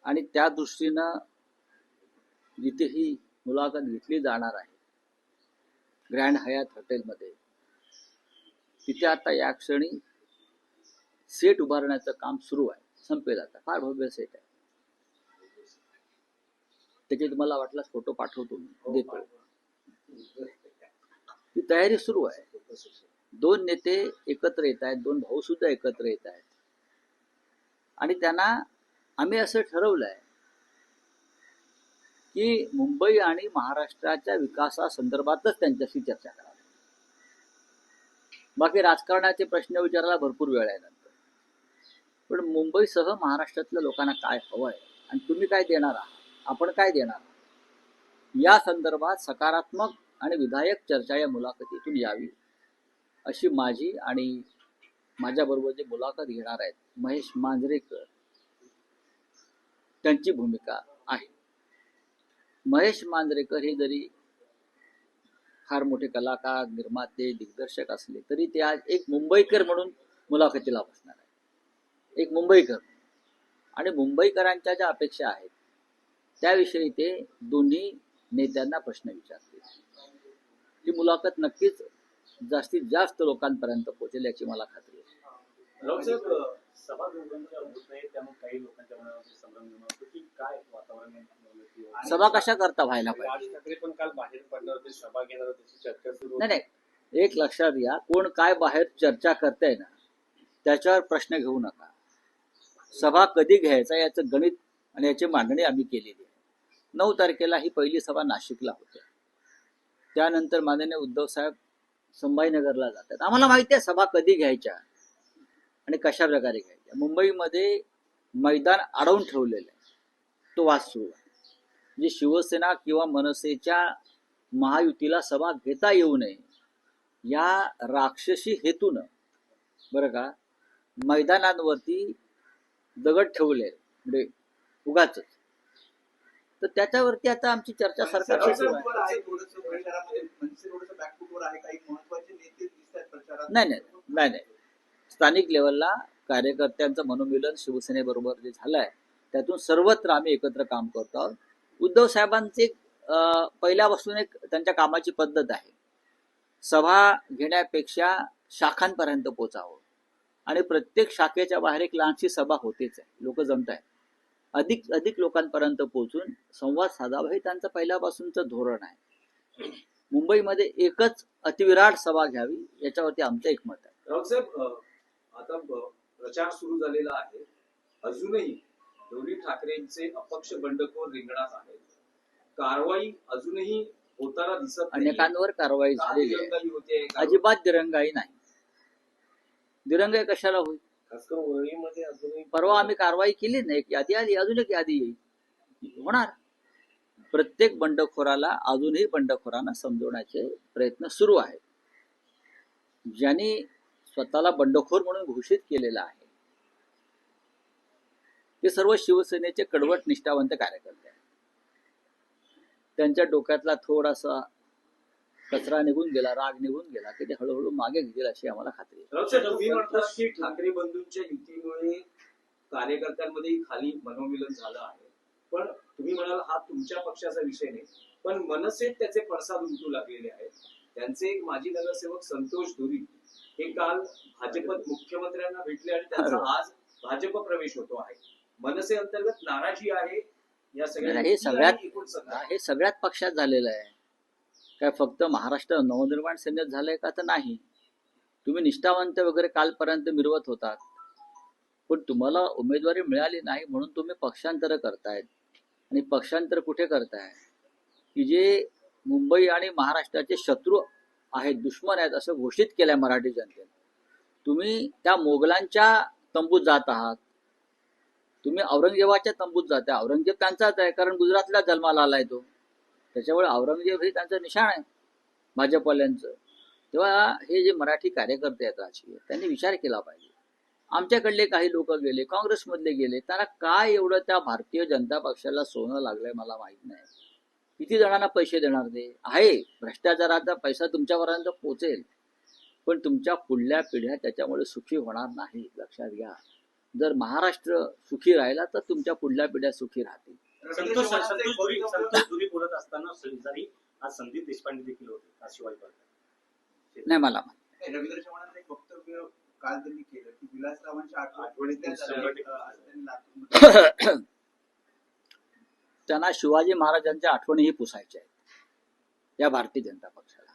आणि त्या दृष्टीनं जिथे ही मुलाखत घेतली जाणार आहे ग्रँड हयात हॉटेलमध्ये, तिथे आता या क्षणी सेट उभारण्याचं काम सुरू आहे. संपेल आता, फार भव्य सेट आहे. त्याचे तुम्हाला वाटल्यास फोटो पाठवतो, देतो. ती तयारी सुरू आहे. दोन नेते एकत्र येत आहेत, दोन भाऊ सुद्धा एकत्र येत आहेत आणि त्यांना आम्ही असं ठरवलंय की मुंबई आणि महाराष्ट्राच्या विकासासंदर्भातच त्यांच्याशी चर्चा करावी. बाकी राजकारणाचे प्रश्न विचारायला भरपूर वेळ आहे नंतर, पण मुंबईसह महाराष्ट्रातल्या लोकांना काय हवं आहे आणि तुम्ही काय देणार आहात, आपण काय देणार आहात, या संदर्भात सकारात्मक आणि विधायक चर्चा या मुलाखतीतून यावी अशी माझी आणि माझ्याबरोबर जे मुलाखत घेणार आहेत महेश मांजरेकर त्यांची भूमिका आहे. महेश मांजरेकर हे जरी फार मोठे कलाकार, निर्माते, दिग्दर्शक असले तरी ते आज एक मुंबईकर म्हणून मुलाखतीला बसणार आहे. एक मुंबईकर आणि मुंबईकरांच्या ज्या अपेक्षा आहेत त्याविषयी ते दोन्ही नेत्यांना प्रश्न विचारतील. ही मुलाखत नक्कीच जास्तीत जास्त लोकांपर्यंत पोहोचेल याची मला खात्री आहे. सभा कशा करता व्हायला पाहिजे? नाही, एक लक्षात घ्या, कोण काय बाहेर चर्चा करताय ना त्याच्यावर प्रश्न घेऊ नका. सभा कधी घ्यायचा याचं गणित आणि याची मांडणी आम्ही केलेली आहे. 9 तारखेला ही पहिली सभा नाशिकला होते. त्यानंतर माननीय उद्धव साहेब संभाजीनगरला जातात. आम्हाला माहिती आहे सभा कधी घ्यायच्या आणि कशा प्रकारे घ्यायच्या. मुंबईमध्ये मैदान अडवून ठेवलेलं आहे, तो वाद सुरू आहे. म्हणजे शिवसेना किंवा मनसेच्या महायुतीला सभा घेता येऊ नये या राक्षसी हेतून बरं का मैदानांवरती दगड ठेवले, म्हणजे उगाच. तर त्याच्यावरती आता आमची चर्चा सरकारची नाही. स्थानिक लेवलला कार्यकर्त्यांचं मनोमिलन शिवसेनेबरोबर जे झालंय त्यातून सर्वत्र आम्ही एकत्र काम करतो आहोत. उद्धव साहेबांचे पहिल्यापासून एक त्यांच्या कामाची पद्धत आहे, सभा घेण्यापेक्षा शाखांपर्यंत पोचावं आणि प्रत्येक शाखेच्या बाहेर एक लहानशी सभा होतेच आहे. लोक जमत आहेत, अधिक लोकांपर्यंत पोहोचून संवाद साधावा हे त्यांचं पहिल्यापासूनचं धोरण आहे. मुंबईमध्ये एकच अतिविराट सभा घ्यावी याच्यावरती आमचं एकमत आहे. राऊत साहेब, आता प्रचार सुरू झालेला आहे. अजूनही दोन्ही ठाकरेंचे अपक्ष बंडखोर रिंगणात आहेत. कारवाई अजूनही होताना दिसत नाही. अनेकांवर कारवाई झालेली आहे. अजिबात दिरंगाई नाही. दिरंगाई कशाला होईल? परवा आम्ही कारवाई केली नाही, एक यादी आली, अजून एक यादी येईल. होणार. प्रत्येक बंडखोराला अजूनही बंडखोरांना समजवण्याचे प्रयत्न सुरू आहेत. ज्यांनी स्वतःला बंडखोर म्हणून घोषित केलेला आहे ते सर्व शिवसेनेचे कडवट निष्ठावंत कार्यकर्ते आहेत. त्यांच्या डोक्यातला थोडासा कचरा निघून गेला, राग निघून गेला की ते हळूहळू मागे घेतील अशी आम्हाला खात्री आहे. तुम्ही म्हणतात की ठाकरे बंधूंच्या युतीमुळे कार्यकर्त्यांमध्ये खाली मनोमिलन झालं आहे, पण तुम्ही म्हणाल हा तुमच्या पक्षाचा विषय नाही, पण मनसेत त्याचे पडसाद उमटू लागलेले आहेत. त्यांचे एक माजी नगरसेवक संतोष धुरी हे काल भाजपत मुख्यमंत्र्यांना भेटले आणि त्यांचा आज भाजप प्रवेश होतो आहे. मनसे अंतर्गत नाराजी आहे या सगळ्या. हे सगळ्यात पक्षात झालेलं आहे. काय फक्त महाराष्ट्र नवनिर्माण सेनेत झालंय का? तर नाही. तुम्ही निष्ठावंत वगैरे कालपर्यंत मिरवत होतात, पण तुम्हाला उमेदवारी मिळाली नाही म्हणून तुम्ही पक्षांतर करतायत. आणि पक्षांतर कुठे करताय? की जे मुंबई आणि महाराष्ट्राचे शत्रू आहेत, दुश्मन आहेत असं घोषित केलंय मराठी जनतेने. तुम्ही त्या मोगलांच्या तंबूत जात आहात. तुम्ही औरंगजेबाच्या तंबूत जाताय. औरंगजेब त्यांचाच आहे, कारण गुजरातला जन्माला आलाय तो. त्याच्यामुळे औरंगजेब हे त्यांचं निशाण आहे भाजपवाल्यांचं. तेव्हा हे जे मराठी कार्यकर्ते आहेत राजकीय, त्यांनी विचार केला पाहिजे. आमच्याकडले काही लोक गेले, काँग्रेसमधले गेले, त्यांना काय एवढं त्या भारतीय जनता पक्षाला सोनं लागलंय मला माहित नाही. किती जणांना पैसे देणार ते आहे? भ्रष्टाचाराचा पैसा तुमच्यापर्यंत पोहोचेल, पण तुमच्या पुढल्या पिढ्या त्याच्यामुळे सुखी होणार नाही, लक्षात घ्या. जर महाराष्ट्र सुखी राहिला तर तुमच्या पुढल्या पिढ्या सुखी राहतील. संतोष दुरी बोलत असताना शेजारी आज संदीप देशपांडे देखील होते, आज शिवाजी पार्क. नाही मला रवींद्र चव्हाणांचं एक वक्तव्य काल त्यांनी केलं की विलासरावांच्या आठवणीतल्या त्यांना शिवाजी महाराजांच्या आठवणीही पुसायच्या आहेत या भारतीय जनता पक्षाला.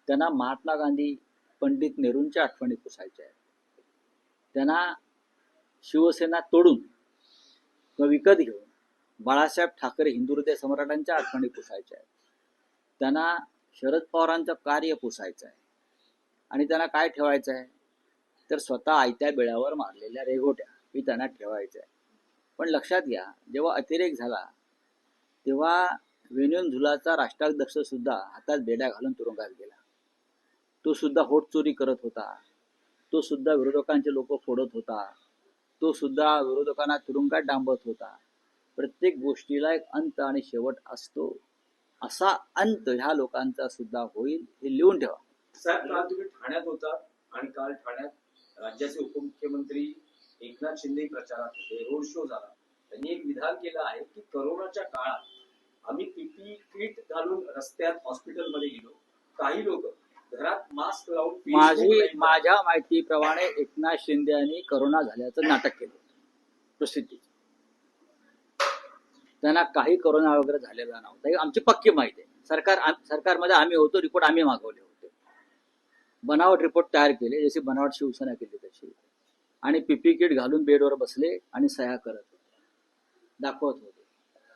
त्यांना महात्मा गांधी पंडित नेहरूंच्या आठवणी पुसायच्या आहेत. त्यांना शिवसेना तोडून किंवा विकत घेऊन बाळासाहेब ठाकरे हिंदू हृदय सम्राटांच्या आठवणी पुसायच्या आहेत. त्यांना शरद पवारांचं कार्य पुसायचं आहे. आणि त्यांना काय ठेवायचं आहे तर स्वतः आयत्या बिळावर मारलेल्या रेघोट्या ही त्यांना ठेवायचं आहे. पण लक्षात घ्या, जेव्हा अतिरेक झाला तेव्हा वेणुधुलाचा राष्ट्राध्यक्ष सुद्धा हातात बेड्या घालून तुरुंगात गेला. तो सुद्धा होट चोरी करत होता. तो सुद्धा विरोधकांचे लोक फोडत होता. तो सुद्धा विरोधकांना तुरुंगात डांबत होता. प्रत्येक गोष्टीला एक अंत आणि शेवट असतो. असा अंत ह्या लोकांचा सुद्धा होईल हे लिहून ठेवा. साहेब, काल तुम्ही ठाण्यात होता आणि काल ठाण्यात राज्याचे उपमुख्यमंत्री एकनाथ शिंदे प्रचारात होते, रोड शो झाला. त्यांनी एक विधान केलं आहे की करोनाच्या काळात आम्ही पीपी किट घालून रस्त्यात हॉस्पिटलमध्ये गेलो, काही लोक घरात मास्क लावून माझ्या माहितीप्रमाणे एकनाथ शिंदे यांनी करोना झाल्याचं नाटक केलं प्रसिद्धी. त्यांना काही करोना वगैरे झालेला नव्हता. ही आमची पक्की माहिती आहे. सरकारमध्ये आम्ही होतो, रिपोर्ट आम्ही मागवले होते. बनावट रिपोर्ट तयार केले, जशी बनावट शिवसेना केली तशी. आणि पीपी किट घालून बेडवर बसले आणि सह्या करत होते, दाखवत होते.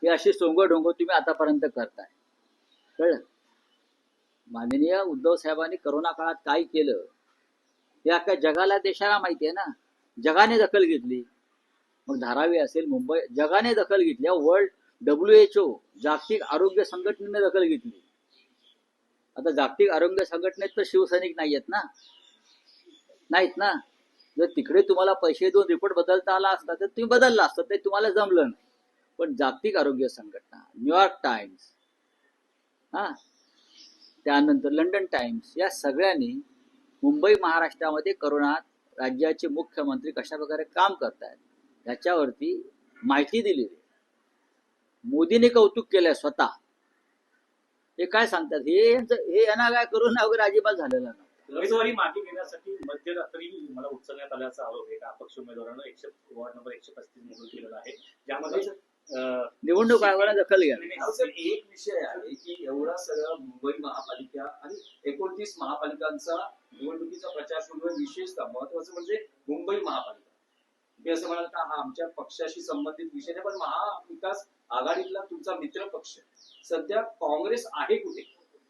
ही अशी सोंग डोंग तुम्ही आतापर्यंत करताय. कळलं? माननीय उद्धव साहेबांनी करोना काळात काय केलं हे अख्ख्या जगाला, देशाला माहिती आहे ना. जगाने दखल घेतली. मग धारावी असेल, मुंबई, जगाने दखल घेतली. वर्ल्ड WHO जागतिक आरोग्य संघटनेने दखल घेतली. आता जागतिक आरोग्य संघटनेत तर शिवसैनिक नाहीयेत ना. जर तिकडे तुम्हाला पैसे देऊन रिपोर्ट बदलता आला असता तर तुम्ही बदलला असता, ते तुम्हाला जमलं नाही. पण जागतिक आरोग्य संघटना, न्यूयॉर्क टाइम्स, त्यानंतर लंडन टाइम्स, या सगळ्यांनी मुंबई महाराष्ट्रामध्ये करोनात राज्याचे मुख्यमंत्री कशा प्रकारे काम करतायत याच्यावरती माहिती दिली. मोदीने कौतुक केलंय स्वतः. हे काय सांगतात, हे यांना काय करोना वगैरे अजिबात झालेला नाही. रविवारी मागे घेण्यासाठी मध्यरात्री मला उचलण्यात आल्याचा आरोप आहे. अपक्ष उमेदवारानं वॉर्ड नंबर 135 निवडून केलेला आहे, ज्यामध्ये निवडणूक आयोगाने दखल घ्या. एक विषय आहे की एवढा सगळा मुंबई महापालिका आणि 29 महापालिकांचा निवडणुकीचा प्रचार सुरू आहे. विशेषतः महत्वाचं म्हणजे मुंबई महापालिका. मी असं म्हणाल का हा आमच्या पक्षाशी संबंधित विषय नाही, पण महाविकास आघाडीतला तुमचा मित्र पक्ष सध्या काँग्रेस आहे कुठे,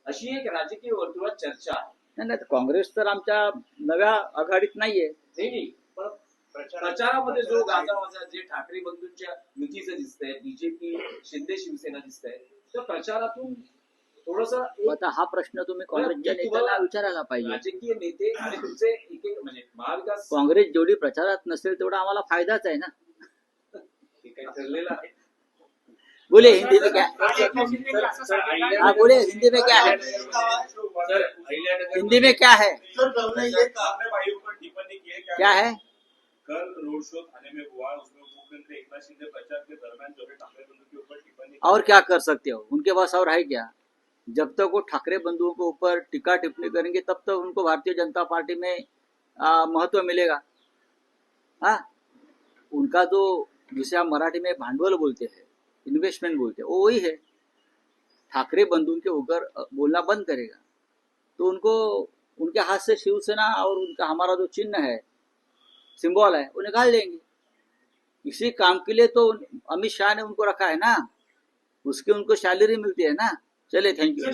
अशी एक राजकीय वर्तुळात चर्चा आहे. नाही, काँग्रेस तर आमच्या नव्या आघाडीत नाहीये. नाही, पण प्रचारामध्ये जो गाजावाजा जे ठाकरे बंधूंच्या युतीचं दिसतंय, बीजेपी शिंदे शिवसेना दिसतंय, तर प्रचारातून थोडस आता हा प्रश्न तुम्ही काँग्रेसच्या नेत्याला विचारायला पाहिजे. राजकीय नेते आणि तुमचे एक म्हणजे महाविकास काँग्रेस जेवढी प्रचारात नसेल तेवढा आम्हाला फायदाच आहे ना. हे काही ठरलेलं आहे. बोले हिंदी में क्या, हाँ बोले हिंदी में क्या है, हिंदी में क्या है, क्या है. कल रोड शो थाने में हुआ, उसमें मुख्यमंत्री एकनाथ शिंदे प्रचार के दरमियान जो है ठाकरे बंधु के ऊपर टिप्पणी. और क्या कर सकते हो, उनके पास और है क्या. जब तक वो ठाकरे बंधुओं के ऊपर टीका टिप्पणी करेंगे तब तक उनको भारतीय जनता पार्टी में महत्व मिलेगा. उनका जो, जिसे हम मराठी में भांडवल बोलते हैं, इन्वेस्टमेंट बोलते हैं, वो वही है. ठाकरे बंधुओं के ऊपर बोलना बंद करेगा तो उनको, उनके हाथ से शिवसेना और उनका हमारा जो चिन्ह है, सिंबल है, वो निकाल देंगे. इसी काम के लिए तो अमित शाह ने उनको रखा है ना, उसके उनको सैलरी मिलती है ना. चले, थैंक यू.